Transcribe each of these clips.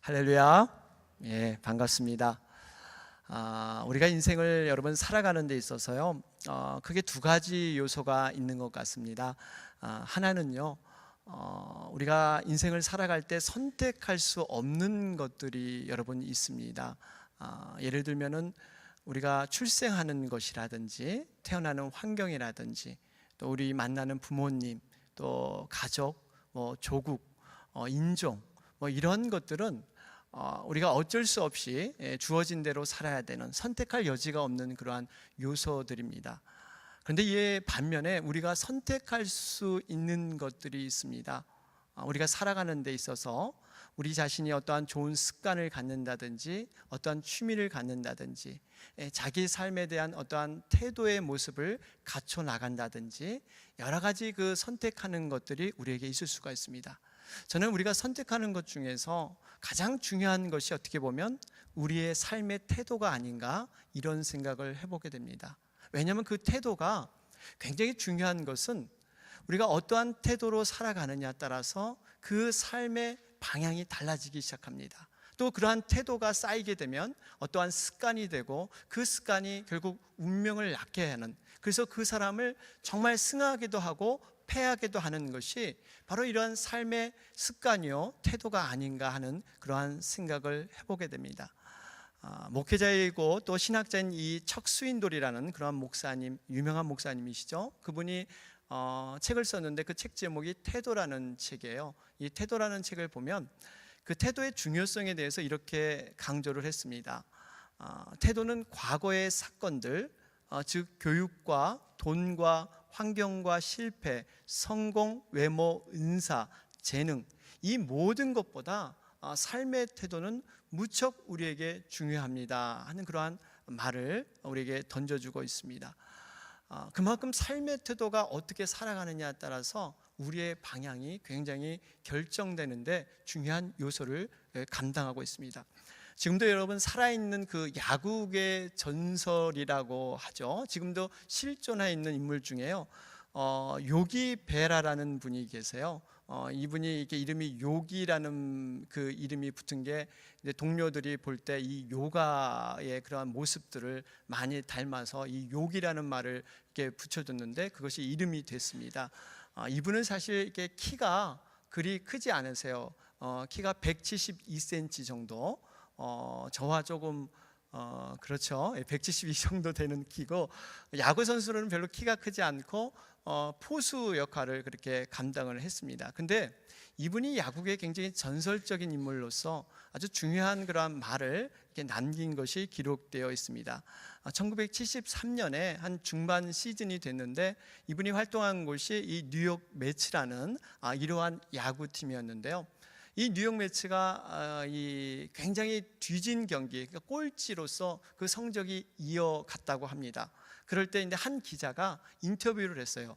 할렐루야. 예, 반갑습니다. 우리가 인생을 여러분 살아가는 데 있어서요, 크게 두 가지 요소가 있는 것 같습니다. 하나는요, 우리가 인생을 살아갈 때 선택할 수 없는 것들이 여러분 있습니다. 예를 들면은 우리가 출생하는 것이라든지 태어나는 환경이라든지 또 우리 만나는 부모님, 또 가족, 조국, 인종, 이런 것들은 우리가 어쩔 수 없이 주어진 대로 살아야 되는, 선택할 여지가 없는 그러한 요소들입니다. 그런데 이에 반면에 우리가 선택할 수 있는 것들이 있습니다. 우리가 살아가는 데 있어서 우리 자신이 어떠한 좋은 습관을 갖는다든지 어떠한 취미를 갖는다든지 자기 삶에 대한 어떠한 태도의 모습을 갖춰 나간다든지 여러 가지 그 선택하는 것들이 우리에게 있을 수가 있습니다. 저는 우리가 선택하는 것 중에서 가장 중요한 것이 어떻게 보면 우리의 삶의 태도가 아닌가, 이런 생각을 해보게 됩니다. 왜냐하면 그 태도가 굉장히 중요한 것은 우리가 어떠한 태도로 살아가느냐에 따라서 그 삶의 방향이 달라지기 시작합니다. 또 그러한 태도가 쌓이게 되면 어떠한 습관이 되고 그 습관이 결국 운명을 낳게 하는, 그래서 그 사람을 정말 승하게도 하고 패하게도 하는 것이 바로 이러한 삶의 습관이요 태도가 아닌가 하는 그러한 생각을 해보게 됩니다. 목회자이고 또 신학자인 이 척스윈돌이라는 그러한 목사님, 유명한 목사님이시죠. 그분이 책을 썼는데 그 책 제목이 태도라는 책이에요. 이 태도라는 책을 보면 그 태도의 중요성에 대해서 이렇게 강조를 했습니다. 태도는 과거의 사건들, 즉 교육과 돈과 환경과 실패, 성공, 외모, 은사, 재능, 이 모든 것보다 삶의 태도는 무척 우리에게 중요합니다 하는 그러한 말을 우리에게 던져주고 있습니다. 그만큼 삶의 태도가 어떻게 살아가느냐에 따라서 우리의 방향이 굉장히 결정되는데 중요한 요소를 감당하고 있습니다. 지금도 여러분 살아있는 그 야구의 전설이라고 하죠. 지금도 실존해 있는 인물 중에요, 요기 베라라는 분이 계세요. 이분이 이렇게 이름이 요기라는 그 이름이 붙은 게 이제 동료들이 볼 때 이 요가의 그러한 모습들을 많이 닮아서 이 요기라는 말을 이렇게 붙여줬는데 그것이 이름이 됐습니다. 이분은 사실 이렇게 키가 그리 크지 않으세요. 키가 172cm 정도. 저와 조금 그렇죠. 172 정도 되는 키고, 야구 선수로는 별로 키가 크지 않고 포수 역할을 그렇게 감당을 했습니다. 근데 이분이 야구의 굉장히 전설적인 인물로서 아주 중요한 그러한 말을 이렇게 남긴 것이 기록되어 있습니다. 1973년에 한 중반 시즌이 됐는데 이분이 활동한 곳이 이 뉴욕 매츠라는 이러한 야구팀이었는데요. 이 뉴욕 매츠가 굉장히 뒤진 경기, 그러니까 꼴찌로서 그 성적이 이어갔다고 합니다. 그럴 때 이제 한 기자가 인터뷰를 했어요.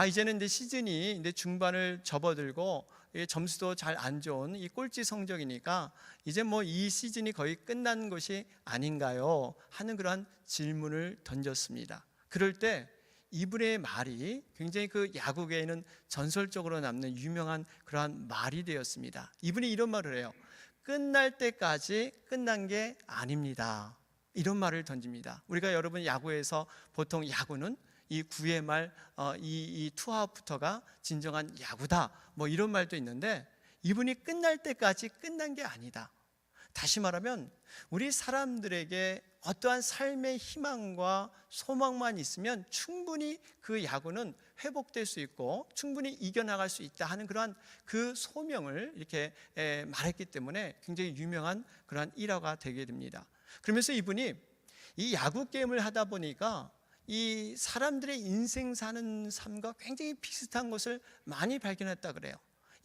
이제는 이제 시즌이 이제 중반을 접어들고 점수도 잘 안 좋은 이 꼴찌 성적이니까 이제 뭐 이 시즌이 거의 끝난 것이 아닌가요? 하는 그러한 질문을 던졌습니다. 그럴 때 이분의 말이 굉장히 그 야구계에는 전설적으로 남는 유명한 그러한 말이 되었습니다. 이분이 이런 말을 해요. 끝날 때까지 끝난 게 아닙니다. 이런 말을 던집니다. 우리가 여러분 야구에서 보통 야구는 이 9회 말 이 투아웃부터가 진정한 야구다, 뭐 이런 말도 있는데 이분이 끝날 때까지 끝난 게 아니다. 다시 말하면 우리 사람들에게 어떠한 삶의 희망과 소망만 있으면 충분히 그 야구는 회복될 수 있고 충분히 이겨나갈 수 있다 하는 그러한 그 소명을 이렇게 말했기 때문에 굉장히 유명한 그러한 일화가 되게 됩니다. 그러면서 이분이 이 야구 게임을 하다 보니까 이 사람들의 인생 사는 삶과 굉장히 비슷한 것을 많이 발견했다 그래요.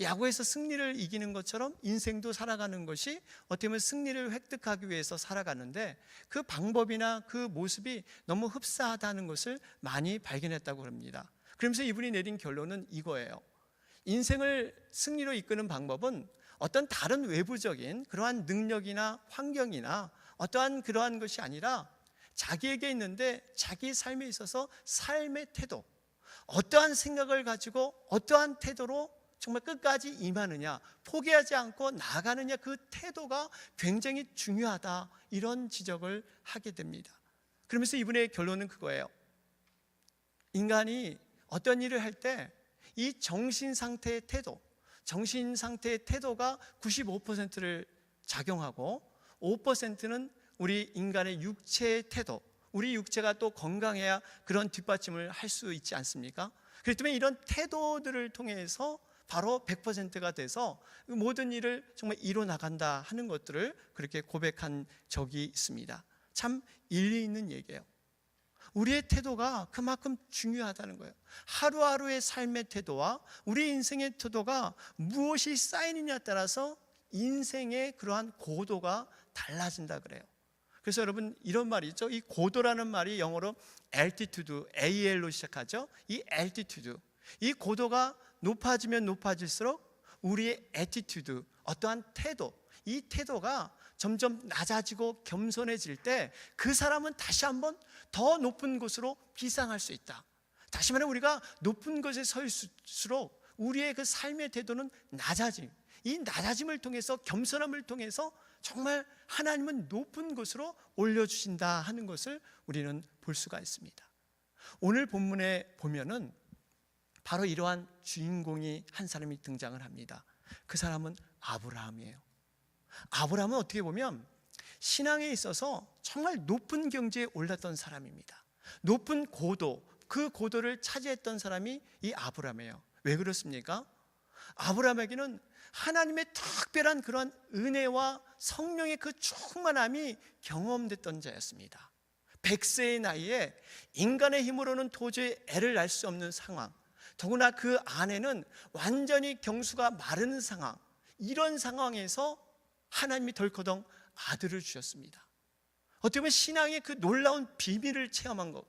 야구에서 승리를 이기는 것처럼 인생도 살아가는 것이 어떻게 보면 승리를 획득하기 위해서 살아가는데 그 방법이나 그 모습이 너무 흡사하다는 것을 많이 발견했다고 합니다. 그러면서 이분이 내린 결론은 이거예요. 인생을 승리로 이끄는 방법은 어떤 다른 외부적인 그러한 능력이나 환경이나 어떠한 그러한 것이 아니라 자기에게 있는데 자기 삶에 있어서 삶의 태도, 어떠한 생각을 가지고 어떠한 태도로 정말 끝까지 임하느냐, 포기하지 않고 나가느냐, 그 태도가 굉장히 중요하다, 이런 지적을 하게 됩니다. 그러면서 이분의 결론은 그거예요. 인간이 어떤 일을 할 때 이 정신 상태의 태도가 95%를 작용하고 5%는 우리 인간의 육체의 태도, 우리 육체가 또 건강해야 그런 뒷받침을 할 수 있지 않습니까? 그렇기 때문에 이런 태도들을 통해서 바로 100%가 돼서 모든 일을 정말 이뤄나간다 하는 것들을 그렇게 고백한 적이 있습니다. 참 일리 있는 얘기예요. 우리의 태도가 그만큼 중요하다는 거예요. 하루하루의 삶의 태도와 우리 인생의 태도가 무엇이 쌓이느냐에 따라서 인생의 그러한 고도가 달라진다 그래요. 그래서 여러분, 이런 말이 있죠. 이 고도라는 말이 영어로 altitude, AL로 시작하죠. 이 altitude, 이 고도가 높아지면 높아질수록 우리의 attitude, 어떠한 태도, 이 태도가 점점 낮아지고 겸손해질 때 그 사람은 다시 한번 더 높은 곳으로 비상할 수 있다. 다시 말해, 우리가 높은 곳에 서 있을수록 우리의 그 삶의 태도는 낮아짐, 이 낮아짐을 통해서, 겸손함을 통해서 정말 하나님은 높은 곳으로 올려주신다 하는 것을 우리는 볼 수가 있습니다. 오늘 본문에 보면은 바로 이러한 주인공이 한 사람이 등장을 합니다. 그 사람은 아브라함이에요. 아브라함은 어떻게 보면 신앙에 있어서 정말 높은 경지에 올랐던 사람입니다. 높은 고도, 그 고도를 차지했던 사람이 이 아브라함이에요. 왜 그렇습니까? 아브라함에게는 하나님의 특별한 그런 은혜와 성령의 그 충만함이 경험됐던 자였습니다. 100세의 나이에 인간의 힘으로는 도저히 애를 낳을 수 없는 상황, 더구나 그 아내는 완전히 경수가 마른 상황, 이런 상황에서 하나님이 덜커덩 아들을 주셨습니다. 어떻게 보면 신앙의 그 놀라운 비밀을 체험한 것,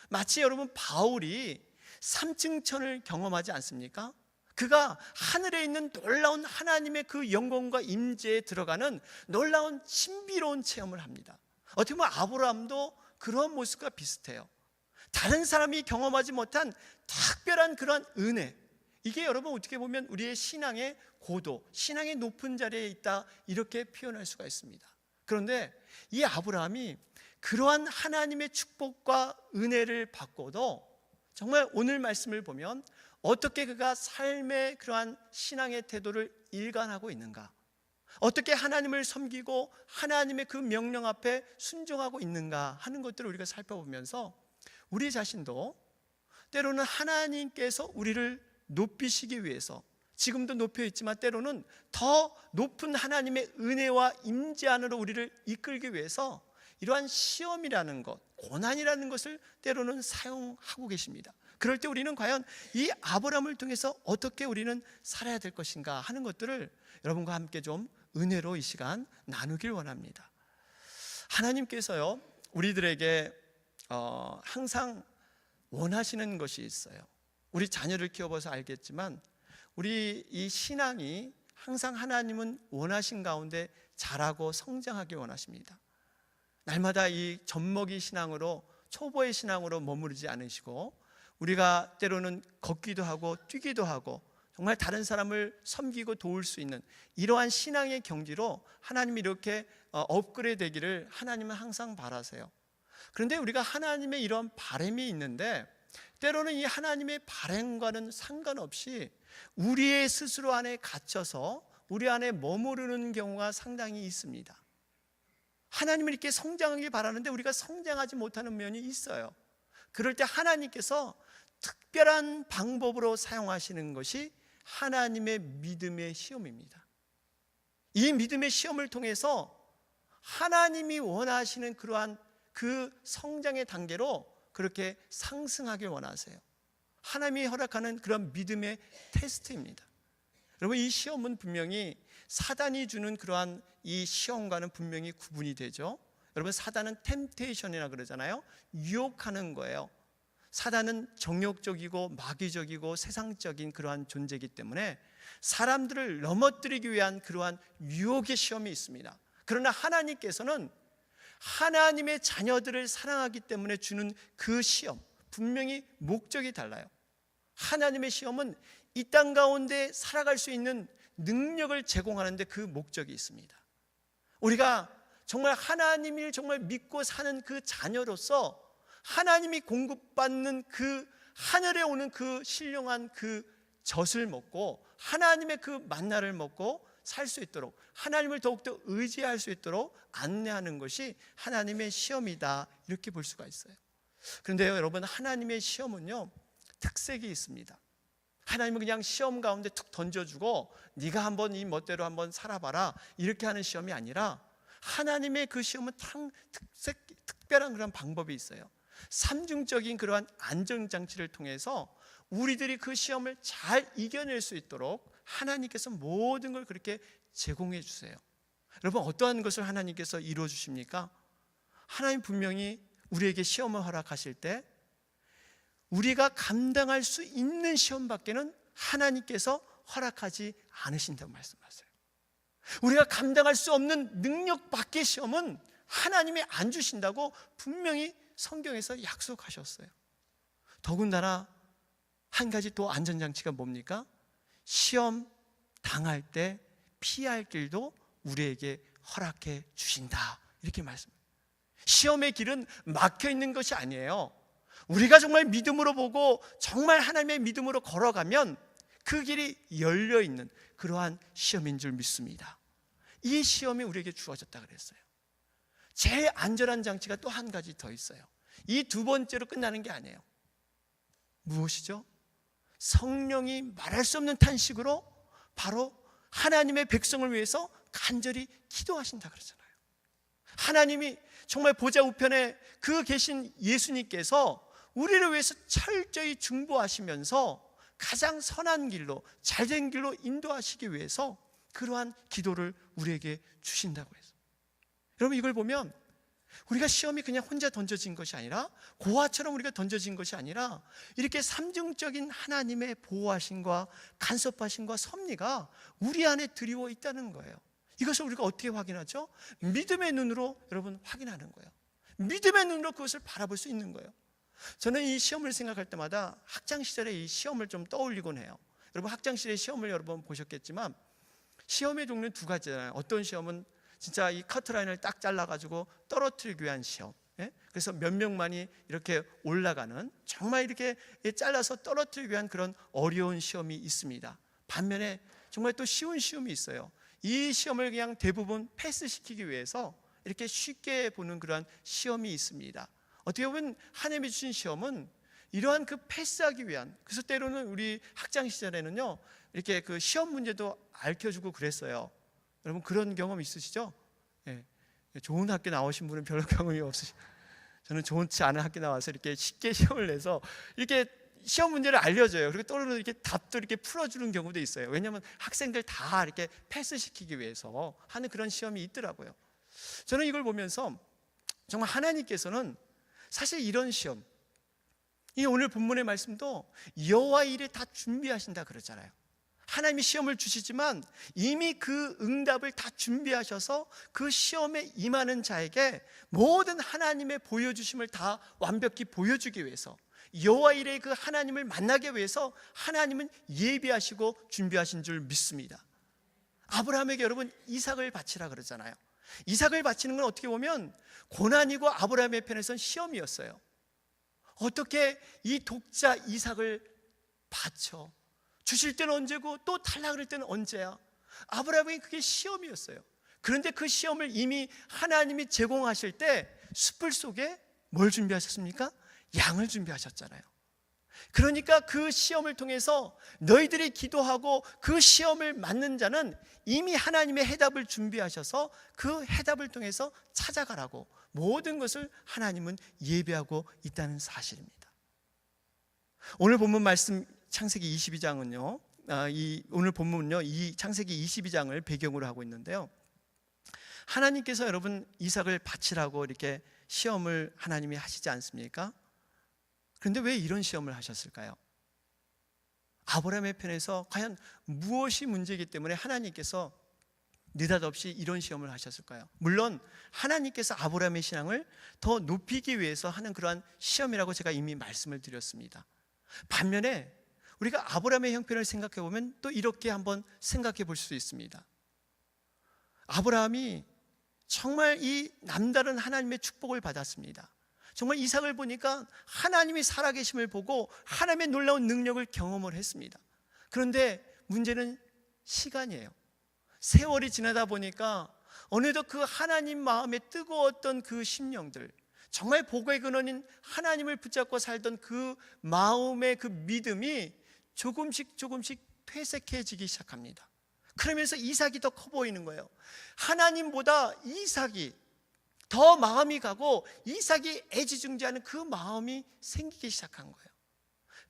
마치 여러분 바울이 3층 천을 경험하지 않습니까? 그가 하늘에 있는 놀라운 하나님의 그 영광과 임재에 들어가는 놀라운 신비로운 체험을 합니다. 어떻게 보면 아브라함도 그런 모습과 비슷해요. 다른 사람이 경험하지 못한 특별한 그런 은혜, 이게 여러분 어떻게 보면 우리의 신앙의 고도, 신앙의 높은 자리에 있다, 이렇게 표현할 수가 있습니다. 그런데 이 아브라함이 그러한 하나님의 축복과 은혜를 받고도 정말 오늘 말씀을 보면 어떻게 그가 삶의 그러한 신앙의 태도를 일관하고 있는가, 어떻게 하나님을 섬기고 하나님의 그 명령 앞에 순종하고 있는가 하는 것들을 우리가 살펴보면서 우리 자신도 때로는 하나님께서 우리를 높이시기 위해서, 지금도 높여 있지만 때로는 더 높은 하나님의 은혜와 임재 안으로 우리를 이끌기 위해서 이러한 시험이라는 것, 고난이라는 것을 때로는 사용하고 계십니다. 그럴 때 우리는 과연 이 아브라함을 통해서 어떻게 우리는 살아야 될 것인가 하는 것들을 여러분과 함께 좀 은혜로 이 시간 나누길 원합니다. 하나님께서요, 우리들에게 항상 원하시는 것이 있어요. 우리 자녀를 키워봐서 알겠지만 우리 이 신앙이 항상 하나님은 원하신 가운데 자라고 성장하기 원하십니다. 날마다 이 젖먹이 신앙으로, 초보의 신앙으로 머무르지 않으시고 우리가 때로는 걷기도 하고 뛰기도 하고 정말 다른 사람을 섬기고 도울 수 있는 이러한 신앙의 경지로 하나님이 이렇게 업그레이드 되기를 하나님은 항상 바라세요. 그런데 우리가 하나님의 이런 바람이 있는데 때로는 이 하나님의 바람과는 상관없이 우리의 스스로 안에 갇혀서 우리 안에 머무르는 경우가 상당히 있습니다. 하나님을 이렇게 성장하길 바라는데 우리가 성장하지 못하는 면이 있어요. 그럴 때 하나님께서 특별한 방법으로 사용하시는 것이 하나님의 믿음의 시험입니다. 이 믿음의 시험을 통해서 하나님이 원하시는 그러한 그 성장의 단계로 그렇게 상승하길 원하세요. 하나님이 허락하는 그런 믿음의 테스트입니다. 여러분, 이 시험은 분명히 사단이 주는 그러한 이 시험과는 분명히 구분이 되죠. 여러분, 사단은 템테이션이라 그러잖아요. 유혹하는 거예요. 사단은 정욕적이고 마귀적이고 세상적인 그러한 존재이기 때문에 사람들을 넘어뜨리기 위한 그러한 유혹의 시험이 있습니다. 그러나 하나님께서는 하나님의 자녀들을 사랑하기 때문에 주는 그 시험, 분명히 목적이 달라요. 하나님의 시험은 이 땅 가운데 살아갈 수 있는 능력을 제공하는 데 그 목적이 있습니다. 우리가 정말 하나님을 정말 믿고 사는 그 자녀로서 하나님이 공급받는 그 하늘에 오는 그 신령한 그 젖을 먹고 하나님의 그 만나를 먹고 살 수 있도록, 하나님을 더욱더 의지할 수 있도록 안내하는 것이 하나님의 시험이다, 이렇게 볼 수가 있어요. 그런데요 여러분, 하나님의 시험은요 특색이 있습니다. 하나님은 그냥 시험 가운데 툭 던져주고 네가 한번 이 멋대로 한번 살아봐라, 이렇게 하는 시험이 아니라 하나님의 그 시험은 특별한 그런 방법이 있어요. 삼중적인 그러한 안전장치를 통해서 우리들이 그 시험을 잘 이겨낼 수 있도록 하나님께서 모든 걸 그렇게 제공해 주세요. 여러분, 어떠한 것을 하나님께서 이루어 주십니까? 하나님 분명히 우리에게 시험을 허락하실 때 우리가 감당할 수 있는 시험밖에는 하나님께서 허락하지 않으신다고 말씀하세요. 우리가 감당할 수 없는 능력 밖의 시험은 하나님이 안 주신다고 분명히 성경에서 약속하셨어요. 더군다나 한 가지 또 안전장치가 뭡니까? 시험 당할 때 피할 길도 우리에게 허락해 주신다, 이렇게 말씀합니다. 시험의 길은 막혀 있는 것이 아니에요. 우리가 정말 믿음으로 보고 정말 하나님의 믿음으로 걸어가면 그 길이 열려 있는 그러한 시험인 줄 믿습니다. 이 시험이 우리에게 주어졌다 그랬어요. 제일 안전한 장치가 또 한 가지 더 있어요. 이 두 번째로 끝나는 게 아니에요. 무엇이죠? 성령이 말할 수 없는 탄식으로 바로 하나님의 백성을 위해서 간절히 기도하신다 그러잖아요. 하나님이 정말 보좌 우편에 그 계신 예수님께서 우리를 위해서 철저히 중보하시면서 가장 선한 길로, 잘된 길로 인도하시기 위해서 그러한 기도를 우리에게 주신다고 해서, 여러분 이걸 보면 우리가 시험이 그냥 혼자 던져진 것이 아니라, 고아처럼 우리가 던져진 것이 아니라 이렇게 삼중적인 하나님의 보호하심과 간섭하심과 섭리가 우리 안에 드리워 있다는 거예요. 이것을 우리가 어떻게 확인하죠? 믿음의 눈으로 여러분 확인하는 거예요. 믿음의 눈으로 그것을 바라볼 수 있는 거예요. 저는 이 시험을 생각할 때마다 학창 시절에 이 시험을 좀 떠올리곤 해요. 여러분 학창 시절의 시험을 여러 번 보셨겠지만 시험의 종류는 두 가지잖아요. 어떤 시험은 진짜 이 커트라인을 딱 잘라가지고 떨어뜨리기 위한 시험, 그래서 몇 명만이 이렇게 올라가는, 정말 이렇게 잘라서 떨어뜨리기 위한 그런 어려운 시험이 있습니다. 반면에 정말 또 쉬운 시험이 있어요. 이 시험을 그냥 대부분 패스시키기 위해서 이렇게 쉽게 보는 그런 시험이 있습니다. 어떻게 보면 하나님이 주신 시험은 이러한 그 패스하기 위한, 그래서 때로는 우리 학창 시절에는요 이렇게 그 시험 문제도 알려주고 그랬어요. 여러분 그런 경험 있으시죠? 예. 좋은 학교 나오신 분은 별로 경험이 없으시죠? 저는 좋지 않은 학교 나와서 이렇게 쉽게 시험을 내서 이렇게 시험 문제를 알려줘요. 그리고 또는 이렇게 답도 이렇게 풀어주는 경우도 있어요. 왜냐하면 학생들 다 이렇게 패스시키기 위해서 하는 그런 시험이 있더라고요. 저는 이걸 보면서 정말 하나님께서는 사실 이런 시험, 이 오늘 본문의 말씀도 여호와 일에 다 준비하신다 그러잖아요. 하나님이 시험을 주시지만 이미 그 응답을 다 준비하셔서 그 시험에 임하는 자에게 모든 하나님의 보여주심을 다 완벽히 보여주기 위해서, 여호와 일의 그 하나님을 만나기 위해서 하나님은 예비하시고 준비하신 줄 믿습니다. 아브라함에게 여러분 이삭을 바치라 그러잖아요. 이삭을 바치는 건 어떻게 보면 고난이고 아브라함의 편에서는 시험이었어요. 어떻게 이 독자 이삭을 바쳐? 주실 때는 언제고 또 달라 그럴 때는 언제야? 아브라함에게 그게 시험이었어요. 그런데 그 시험을 이미 하나님이 제공하실 때 숯불 속에 뭘 준비하셨습니까? 양을 준비하셨잖아요. 그러니까 그 시험을 통해서 너희들이 기도하고 그 시험을 맞는 자는 이미 하나님의 해답을 준비하셔서 그 해답을 통해서 찾아가라고 모든 것을 하나님은 예비하고 있다는 사실입니다. 오늘 본문 말씀 창세기 22장은요, 오늘 본문은요, 이 창세기 22장을 배경으로 하고 있는데요. 하나님께서 여러분 이삭을 바치라고 이렇게 시험을 하나님이 하시지 않습니까? 그런데 왜 이런 시험을 하셨을까요? 아브라함의 편에서 과연 무엇이 문제이기 때문에 하나님께서 느닷없이 이런 시험을 하셨을까요? 물론 하나님께서 아브라함의 신앙을 더 높이기 위해서 하는 그러한 시험이라고 제가 이미 말씀을 드렸습니다. 반면에 우리가 아브라함의 형편을 생각해 보면 또 이렇게 한번 생각해 볼 수 있습니다. 아브라함이 정말 이 남다른 하나님의 축복을 받았습니다. 정말 이삭을 보니까 하나님이 살아계심을 보고 하나님의 놀라운 능력을 경험을 했습니다. 그런데 문제는 시간이에요. 세월이 지나다 보니까 어느덧 그 하나님 마음에 뜨거웠던 그 심령들, 정말 복의 근원인 하나님을 붙잡고 살던 그 마음의 그 믿음이 조금씩 퇴색해지기 시작합니다. 그러면서 이삭이 더 커 보이는 거예요. 하나님보다 이삭이 더 마음이 가고 이삭이 애지중지하는 그 마음이 생기기 시작한 거예요.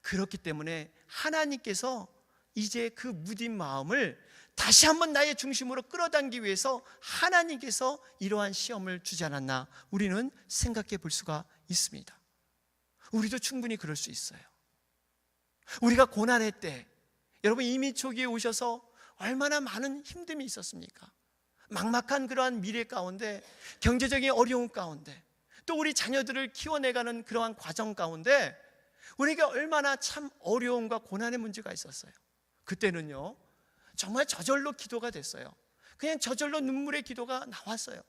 그렇기 때문에 하나님께서 이제 그 무딘 마음을 다시 한번 나의 중심으로 끌어당기기 위해서 하나님께서 이러한 시험을 주지 않았나 우리는 생각해 볼 수가 있습니다. 우리도 충분히 그럴 수 있어요. 우리가 고난의 때, 여러분 이미 초기에 오셔서 얼마나 많은 힘듦이 있었습니까? 막막한 그러한 미래 가운데, 경제적인 어려움 가운데, 또 우리 자녀들을 키워내가는 그러한 과정 가운데 우리가 얼마나 참 어려움과 고난의 문제가 있었어요. 그때는요 정말 저절로 기도가 됐어요. 그냥 저절로 눈물의 기도가 나왔어요.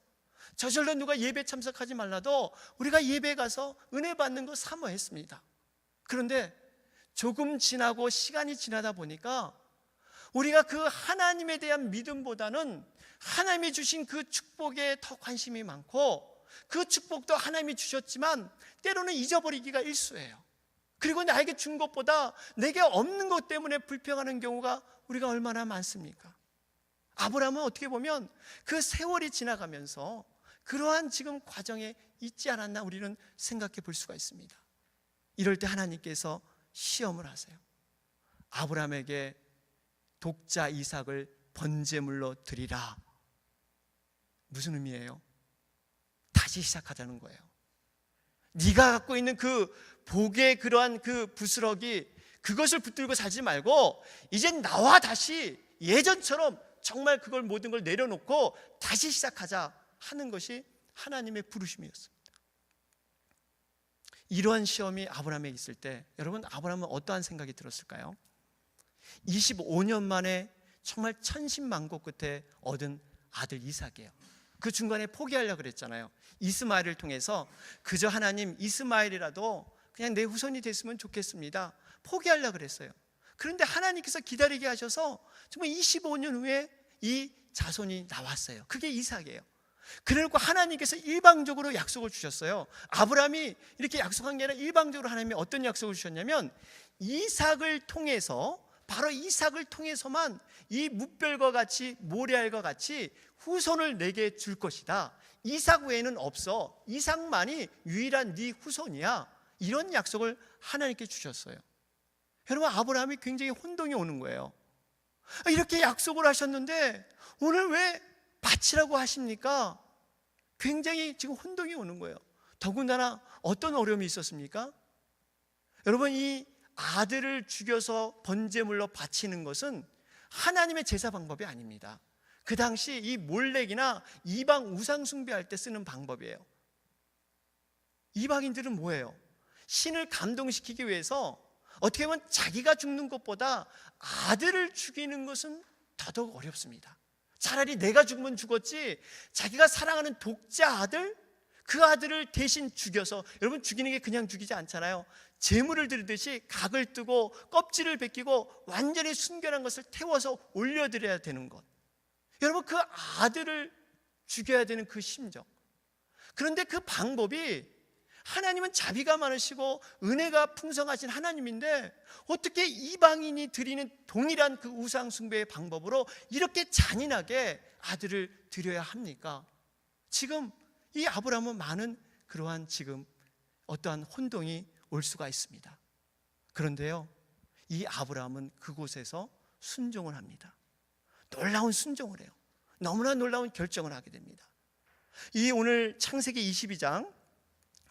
저절로 누가 예배 참석하지 말라도 우리가 예배 가서 은혜 받는 거 사모했습니다. 그런데 조금 지나고 시간이 지나다 보니까 우리가 그 하나님에 대한 믿음보다는 하나님이 주신 그 축복에 더 관심이 많고, 그 축복도 하나님이 주셨지만 때로는 잊어버리기가 일쑤예요. 그리고 나에게 준 것보다 내게 없는 것 때문에 불평하는 경우가 우리가 얼마나 많습니까? 아브라함은 어떻게 보면 그 세월이 지나가면서 그러한 지금 과정에 있지 않았나 우리는 생각해 볼 수가 있습니다. 이럴 때 하나님께서 시험을 하세요. 아브라함에게 독자 이삭을 번제물로 드리라. 무슨 의미예요? 다시 시작하자는 거예요. 네가 갖고 있는 그 복의 그러한 그 부스러기, 그것을 붙들고 살지 말고 이젠 나와 다시 예전처럼 정말 그걸 모든 걸 내려놓고 다시 시작하자 하는 것이 하나님의 부르심이었습니다. 이러한 시험이 아브라함에 있을 때 여러분, 아브라함은 어떠한 생각이 들었을까요? 25년 만에 정말 천신만고 끝에 얻은 아들 이삭이에요. 그 중간에 포기하려고 그랬잖아요. 이스마엘을 통해서 그저 하나님 이스마엘이라도 그냥 내 후손이 됐으면 좋겠습니다, 포기하려고 그랬어요. 그런데 하나님께서 기다리게 하셔서 정말 25년 후에 이 자손이 나왔어요. 그게 이삭이에요. 그러고 하나님께서 일방적으로 약속을 주셨어요. 아브라함이 이렇게 약속한 게 아니라 일방적으로 하나님이 어떤 약속을 주셨냐면, 이삭을 통해서, 바로 이삭을 통해서만 이 뭇별과 같이 모래알과 같이 후손을 내게 줄 것이다. 이삭 외에는 없어. 이삭만이 유일한 네 후손이야. 이런 약속을 하나님께 주셨어요. 여러분, 아브라함이 굉장히 혼동이 오는 거예요. 이렇게 약속을 하셨는데 오늘 왜 바치라고 하십니까? 굉장히 지금 혼동이 오는 거예요. 더군다나 어떤 어려움이 있었습니까? 여러분, 이 아들을 죽여서 번제물로 바치는 것은 하나님의 제사 방법이 아닙니다. 그 당시 이 몰렉이나 이방 우상 숭배할 때 쓰는 방법이에요. 이방인들은 뭐예요? 신을 감동시키기 위해서 어떻게 보면 자기가 죽는 것보다 아들을 죽이는 것은 더더욱 어렵습니다. 차라리 내가 죽으면 죽었지, 자기가 사랑하는 독자 아들, 그 아들을 대신 죽여서, 여러분 죽이는 게 그냥 죽이지 않잖아요. 제물을 드리듯이 각을 뜨고 껍질을 벗기고 완전히 순결한 것을 태워서 올려드려야 되는 것. 여러분, 그 아들을 죽여야 되는 그 심정. 그런데 그 방법이, 하나님은 자비가 많으시고 은혜가 풍성하신 하나님인데 어떻게 이방인이 드리는 동일한 그 우상 숭배의 방법으로 이렇게 잔인하게 아들을 드려야 합니까? 지금 이 아브라함은 많은 그러한 지금 어떠한 혼동이 올 수가 있습니다. 그런데요, 이 아브라함은 그곳에서 순종을 합니다. 놀라운 순종을 해요. 너무나 놀라운 결정을 하게 됩니다. 이 오늘 창세기 22장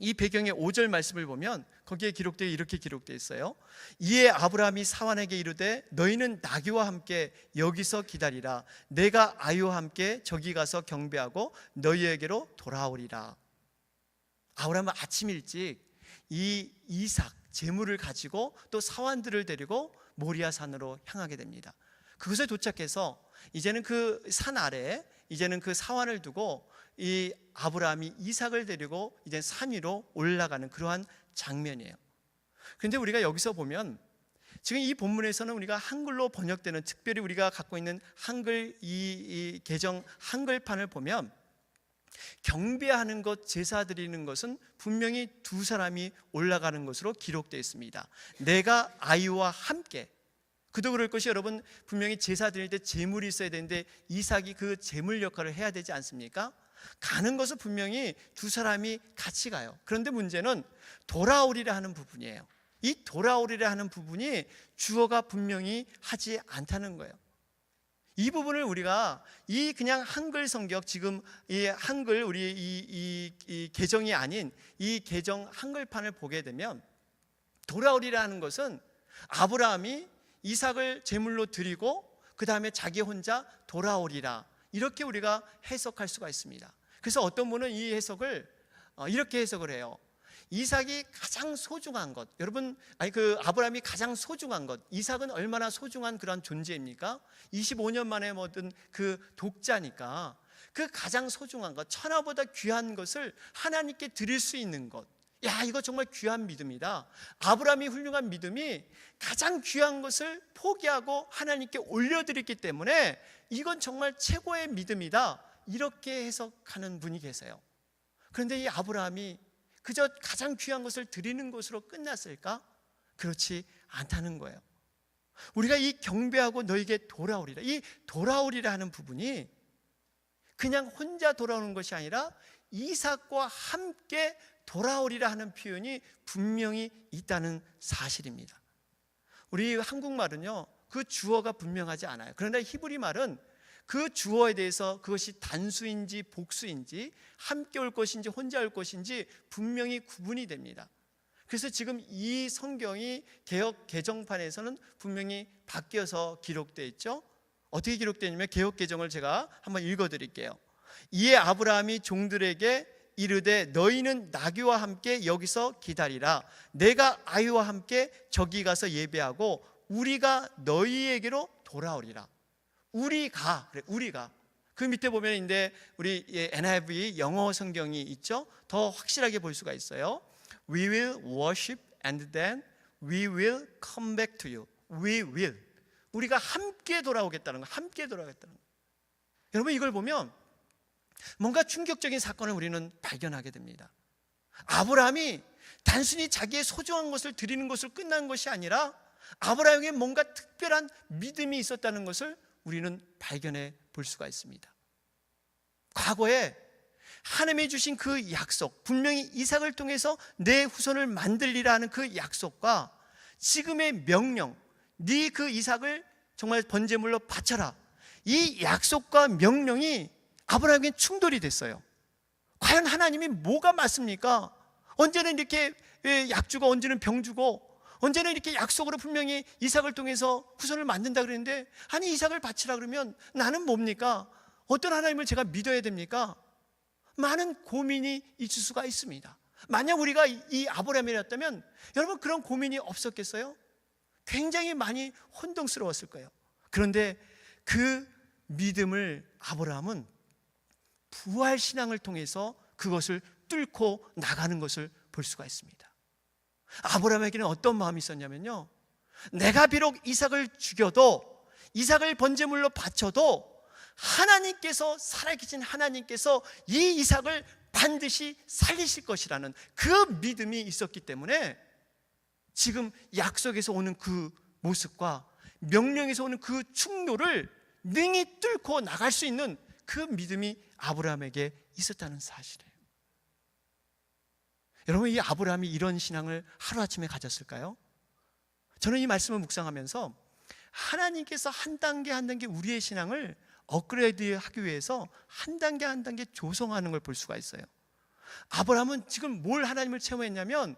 이 배경의 5절 말씀을 보면 거기에 이렇게 기록되어 있어요. 이에 아브라함이 사환에게 이르되 너희는 나귀와 함께 여기서 기다리라. 내가 아이와 함께 저기 가서 경배하고 너희에게로 돌아오리라. 아브라함은 아침 일찍 이 이삭 제물을 가지고 또 사환들을 데리고 모리아 산으로 향하게 됩니다. 그곳에 도착해서 이제는 그 산 아래에 이제는 그 사환을 두고 이 아브라함이 이삭을 데리고 이제 산 위로 올라가는 그러한 장면이에요. 그런데 우리가 여기서 보면 지금 이 본문에서는 우리가 한글로 번역되는, 특별히 우리가 갖고 있는 한글 이 개정 한글판을 보면 경배하는 것, 제사 드리는 것은 분명히 두 사람이 올라가는 것으로 기록되어 있습니다. 내가 아이와 함께. 그도 그럴 것이, 여러분 분명히 제사 드릴 때 제물이 있어야 되는데 이삭이 그 제물 역할을 해야 되지 않습니까? 가는 것은 분명히 두 사람이 같이 가요. 그런데 문제는 돌아오리라 하는 부분이에요. 이 돌아오리라 하는 부분이 주어가 분명히 하지 않다는 거예요. 이 부분을 우리가 이 그냥 한글 성경, 지금 이 한글 우리 이 개정이 아닌 이 개정 한글판을 보게 되면 돌아오리라 하는 것은 아브라함이 이삭을 제물로 드리고 그 다음에 자기 혼자 돌아오리라, 이렇게 우리가 해석할 수가 있습니다. 그래서 어떤 분은 이 해석을 이렇게 해석을 해요. 이삭이 가장 소중한 것, 여러분, 그 아브라함이 가장 소중한 것, 이삭은 얼마나 소중한 그런 존재입니까? 25년 만에 얻은 그 독자니까 그 가장 소중한 것, 천하보다 귀한 것을 하나님께 드릴 수 있는 것, 야, 이거 정말 귀한 믿음이다. 아브라함이 훌륭한 믿음이 가장 귀한 것을 포기하고 하나님께 올려드렸기 때문에 이건 정말 최고의 믿음이다, 이렇게 해석하는 분이 계세요. 그런데 이 아브라함이 그저 가장 귀한 것을 드리는 것으로 끝났을까? 그렇지 않다는 거예요. 우리가 이 경배하고 너에게 돌아오리라, 이 돌아오리라 하는 부분이 그냥 혼자 돌아오는 것이 아니라 이삭과 함께 돌아오리라 하는 표현이 분명히 있다는 사실입니다. 우리 한국말은요, 그 주어가 분명하지 않아요. 그러나 히브리 말은 그 주어에 대해서 그것이 단수인지 복수인지, 함께 올 것인지 혼자 올 것인지 분명히 구분이 됩니다. 그래서 지금 이 성경이 개역 개정판에서는 분명히 바뀌어서 기록되어 있죠. 어떻게 기록되냐면 개역 개정을 제가 한번 읽어드릴게요. 이에 아브라함이 종들에게 이르되 너희는 나귀와 함께 여기서 기다리라. 내가 아이와 함께 저기 가서 예배하고 우리가 너희에게로 돌아오리라. 우리가, 그래, 우리가. 그 밑에 보면 이제 우리 NIV 영어 성경이 있죠. 더 확실하게 볼 수가 있어요. We will worship and then we will come back to you. We will. 우리가 함께 돌아오겠다는 거, 함께 돌아오겠다는 거. 여러분, 이걸 보면 뭔가 충격적인 사건을 우리는 발견하게 됩니다. 아브라함이 단순히 자기의 소중한 것을 드리는 것을 끝난 것이 아니라 아브라함에게 뭔가 특별한 믿음이 있었다는 것을 우리는 발견해 볼 수가 있습니다. 과거에 하나님이 주신 그 약속, 분명히 이삭을 통해서 내 후손을 만들리라 하는 그 약속과 지금의 명령, 네 그 이삭을 정말 번제물로 바쳐라, 이 약속과 명령이 아브라함에게 충돌이 됐어요. 과연 하나님이 뭐가 맞습니까? 언제는 이렇게 약 주고 언제는 병 주고 언제는 이렇게 약속으로 분명히 이삭을 통해서 후손을 만든다 그랬는데, 아니 이삭을 바치라 그러면 나는 뭡니까? 어떤 하나님을 제가 믿어야 됩니까? 많은 고민이 있을 수가 있습니다. 만약 우리가 이 아브라함이었다면 여러분 그런 고민이 없었겠어요? 굉장히 많이 혼동스러웠을 거예요. 그런데 그 믿음을 아브라함은 부활신앙을 통해서 그것을 뚫고 나가는 것을 볼 수가 있습니다. 아브라함에게는 어떤 마음이 있었냐면요, 내가 비록 이삭을 죽여도, 이삭을 번제물로 바쳐도 하나님께서, 살아계신 하나님께서 이 이삭을 반드시 살리실 것이라는 그 믿음이 있었기 때문에 지금 약속에서 오는 그 모습과 명령에서 오는 그 충돌을 능히 뚫고 나갈 수 있는 그 믿음이 아브라함에게 있었다는 사실이에요. 여러분, 이 아브라함이 이런 신앙을 하루아침에 가졌을까요? 저는 이 말씀을 묵상하면서 하나님께서 한 단계 한 단계 우리의 신앙을 업그레이드하기 위해서 한 단계 한 단계 조성하는 걸 볼 수가 있어요. 아브라함은 지금 뭘 하나님을 체험했냐면,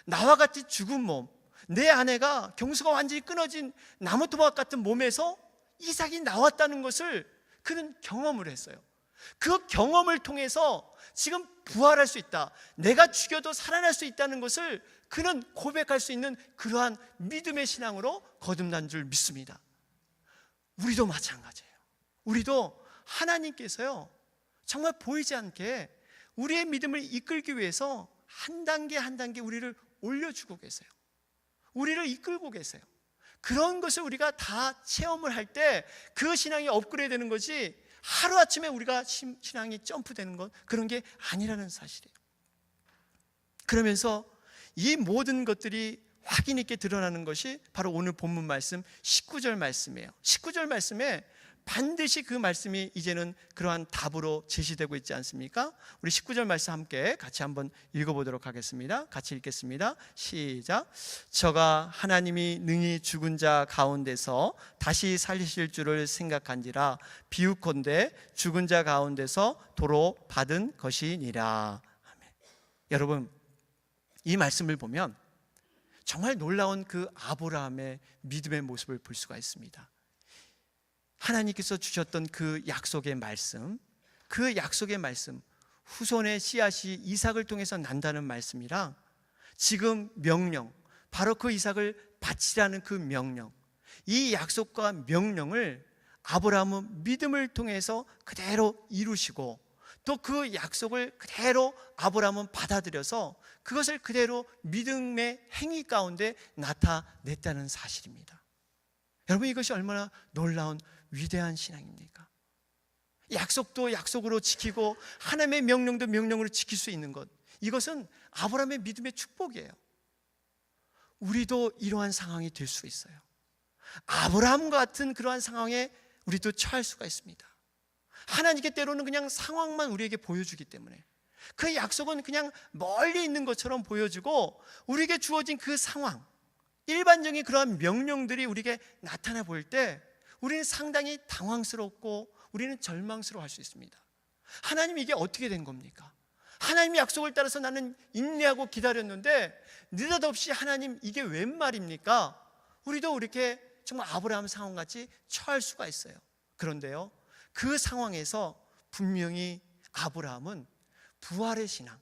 나와 같이 죽은 몸, 내 아내가 경수가 완전히 끊어진 나무토막 같은 몸에서 이삭이 나왔다는 것을 그는 경험을 했어요. 그 경험을 통해서 지금 부활할 수 있다, 내가 죽여도 살아날 수 있다는 것을 그는 고백할 수 있는 그러한 믿음의 신앙으로 거듭난 줄 믿습니다. 우리도 마찬가지예요. 우리도 하나님께서요, 정말 보이지 않게 우리의 믿음을 이끌기 위해서 한 단계 한 단계 우리를 올려주고 계세요. 우리를 이끌고 계세요. 그런 것을 우리가 다 체험을 할 때 그 신앙이 업그레이드 되는 것이 하루아침에 우리가 신앙이 점프되는 것, 그런 게 아니라는 사실이에요. 그러면서 이 모든 것들이 확인 있게 드러나는 것이 바로 오늘 본문 말씀 19절 말씀이에요. 19절 말씀에 반드시 그 말씀이 이제는 그러한 답으로 제시되고 있지 않습니까? 우리 19절 말씀 함께 같이 한번 읽어보도록 하겠습니다. 같이 읽겠습니다. 시작. 저가 하나님이 능히 죽은 자 가운데서 다시 살리실 줄을 생각한지라 비유컨대 죽은 자 가운데서 도로 받은 것이니라. 아멘. 여러분, 이 말씀을 보면 정말 놀라운 그 아브라함의 믿음의 모습을 볼 수가 있습니다. 하나님께서 주셨던 그 약속의 말씀, 그 약속의 말씀, 후손의 씨앗이 이삭을 통해서 난다는 말씀이랑 지금 명령, 바로 그 이삭을 바치라는 그 명령, 이 약속과 명령을 아브라함은 믿음을 통해서 그대로 이루시고 또 그 약속을 그대로 아브라함은 받아들여서 그것을 그대로 믿음의 행위 가운데 나타냈다는 사실입니다. 여러분, 이것이 얼마나 놀라운 위대한 신앙입니까? 약속도 약속으로 지키고 하나님의 명령도 명령으로 지킬 수 있는 것, 이것은 아브라함의 믿음의 축복이에요. 우리도 이러한 상황이 될 수 있어요. 아브라함과 같은 그러한 상황에 우리도 처할 수가 있습니다. 하나님께 때로는 그냥 상황만 우리에게 보여주기 때문에 그 약속은 그냥 멀리 있는 것처럼 보여주고 우리에게 주어진 그 상황, 일반적인 그러한 명령들이 우리에게 나타나 보일 때 우리는 상당히 당황스럽고 우리는 절망스러워할 수 있습니다. 하나님, 이게 어떻게 된 겁니까? 하나님의 약속을 따라서 나는 인내하고 기다렸는데 느닷없이 하나님, 이게 웬 말입니까? 우리도 이렇게 정말 아브라함 상황같이 처할 수가 있어요. 그런데요, 그 상황에서 분명히 아브라함은 부활의 신앙,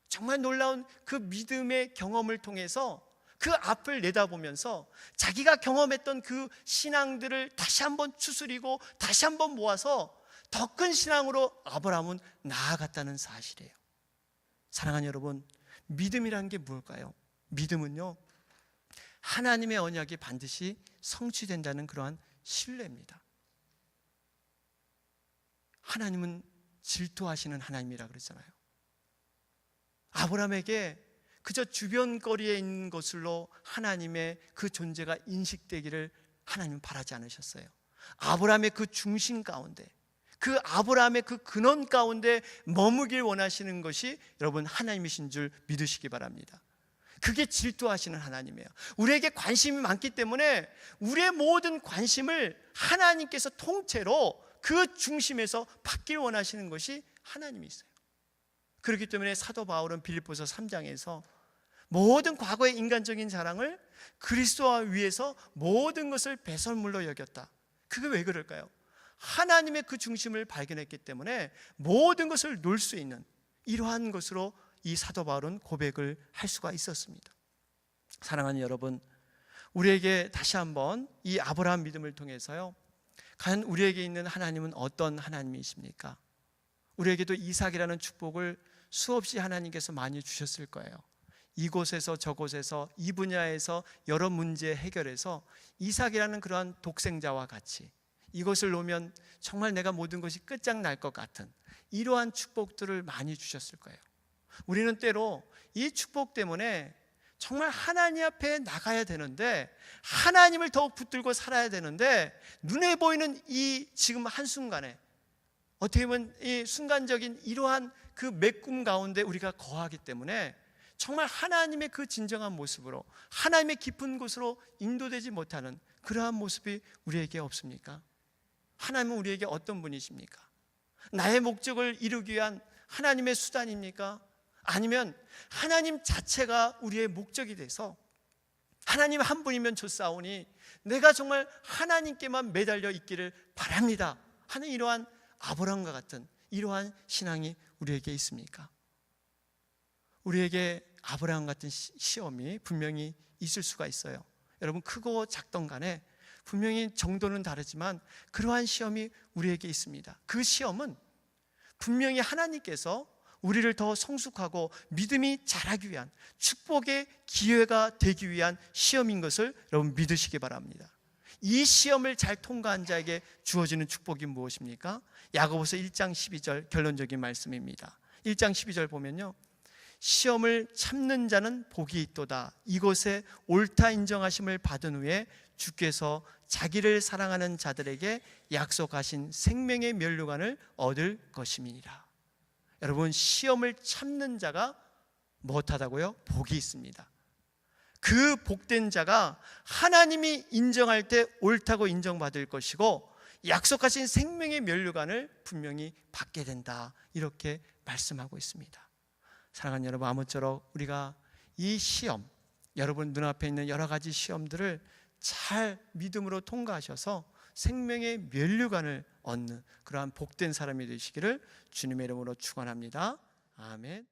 정말 놀라운 그 믿음의 경험을 통해서 그 앞을 내다보면서 자기가 경험했던 그 신앙들을 다시 한번 추스리고 다시 한번 모아서 더 큰 신앙으로 아브라함은 나아갔다는 사실이에요. 사랑하는 여러분, 믿음이라는 게 뭘까요? 믿음은요, 하나님의 언약이 반드시 성취된다는 그러한 신뢰입니다. 하나님은 질투하시는 하나님이라 그랬잖아요. 아브라함에게 그저 주변 거리에 있는 것으로 하나님의 그 존재가 인식되기를 하나님은 바라지 않으셨어요. 아브라함의 그 중심 가운데, 그 아브라함의 그 근원 가운데 머무길 원하시는 것이 여러분 하나님이신 줄 믿으시기 바랍니다. 그게 질투하시는 하나님이에요. 우리에게 관심이 많기 때문에 우리의 모든 관심을 하나님께서 통째로 그 중심에서 받길 원하시는 것이 하나님이세요. 그렇기 때문에 사도 바울은 빌립보서 3장에서 모든 과거의 인간적인 자랑을 그리스도와 위해서 모든 것을 배설물로 여겼다. 그게 왜 그럴까요? 하나님의 그 중심을 발견했기 때문에 모든 것을 놓을 수 있는 이러한 것으로 이 사도 바울은 고백을 할 수가 있었습니다. 사랑하는 여러분, 우리에게 다시 한번 이 아브라함 믿음을 통해서요, 과연 우리에게 있는 하나님은 어떤 하나님이십니까? 우리에게도 이삭이라는 축복을 수없이 하나님께서 많이 주셨을 거예요. 이곳에서 저곳에서 이 분야에서 여러 문제 해결해서 이삭이라는 그러한 독생자와 같이 이것을 놓으면 정말 내가 모든 것이 끝장날 것 같은 이러한 축복들을 많이 주셨을 거예요. 우리는 때로 이 축복 때문에 정말 하나님 앞에 나가야 되는데, 하나님을 더욱 붙들고 살아야 되는데, 눈에 보이는 이 지금 한순간에 어떻게 보면 이 순간적인 이러한 그 메꿈 가운데 우리가 거하기 때문에 정말 하나님의 그 진정한 모습으로, 하나님의 깊은 곳으로 인도되지 못하는 그러한 모습이 우리에게 없습니까? 하나님은 우리에게 어떤 분이십니까? 나의 목적을 이루기 위한 하나님의 수단입니까? 아니면 하나님 자체가 우리의 목적이 돼서 하나님 한 분이면 좋사오니 내가 정말 하나님께만 매달려 있기를 바랍니다 하는 이러한 아브라함과 같은 이러한 신앙이 우리에게 있습니까? 우리에게 아브라함 같은 시험이 분명히 있을 수가 있어요. 여러분, 크고 작던 간에 분명히 정도는 다르지만 그러한 시험이 우리에게 있습니다. 그 시험은 분명히 하나님께서 우리를 더 성숙하고 믿음이 자라기 위한, 축복의 기회가 되기 위한 시험인 것을 여러분 믿으시기 바랍니다. 이 시험을 잘 통과한 자에게 주어지는 축복이 무엇입니까? 야고보서 1장 12절 결론적인 말씀입니다. 1장 12절 보면요, 시험을 참는 자는 복이 있도다. 이곳에 옳다 인정하심을 받은 후에 주께서 자기를 사랑하는 자들에게 약속하신 생명의 면류관을 얻을 것임이니라. 여러분, 시험을 참는 자가 무엇하다고요? 복이 있습니다. 그 복된 자가 하나님이 인정할 때 옳다고 인정받을 것이고 약속하신 생명의 면류관을 분명히 받게 된다, 이렇게 말씀하고 있습니다. 사랑하는 여러분, 아무쪼록 우리가 이 시험, 여러분 눈앞에 있는 여러 가지 시험들을 잘 믿음으로 통과하셔서 생명의 면류관을 얻는 그러한 복된 사람이 되시기를 주님의 이름으로 축원합니다. 아멘.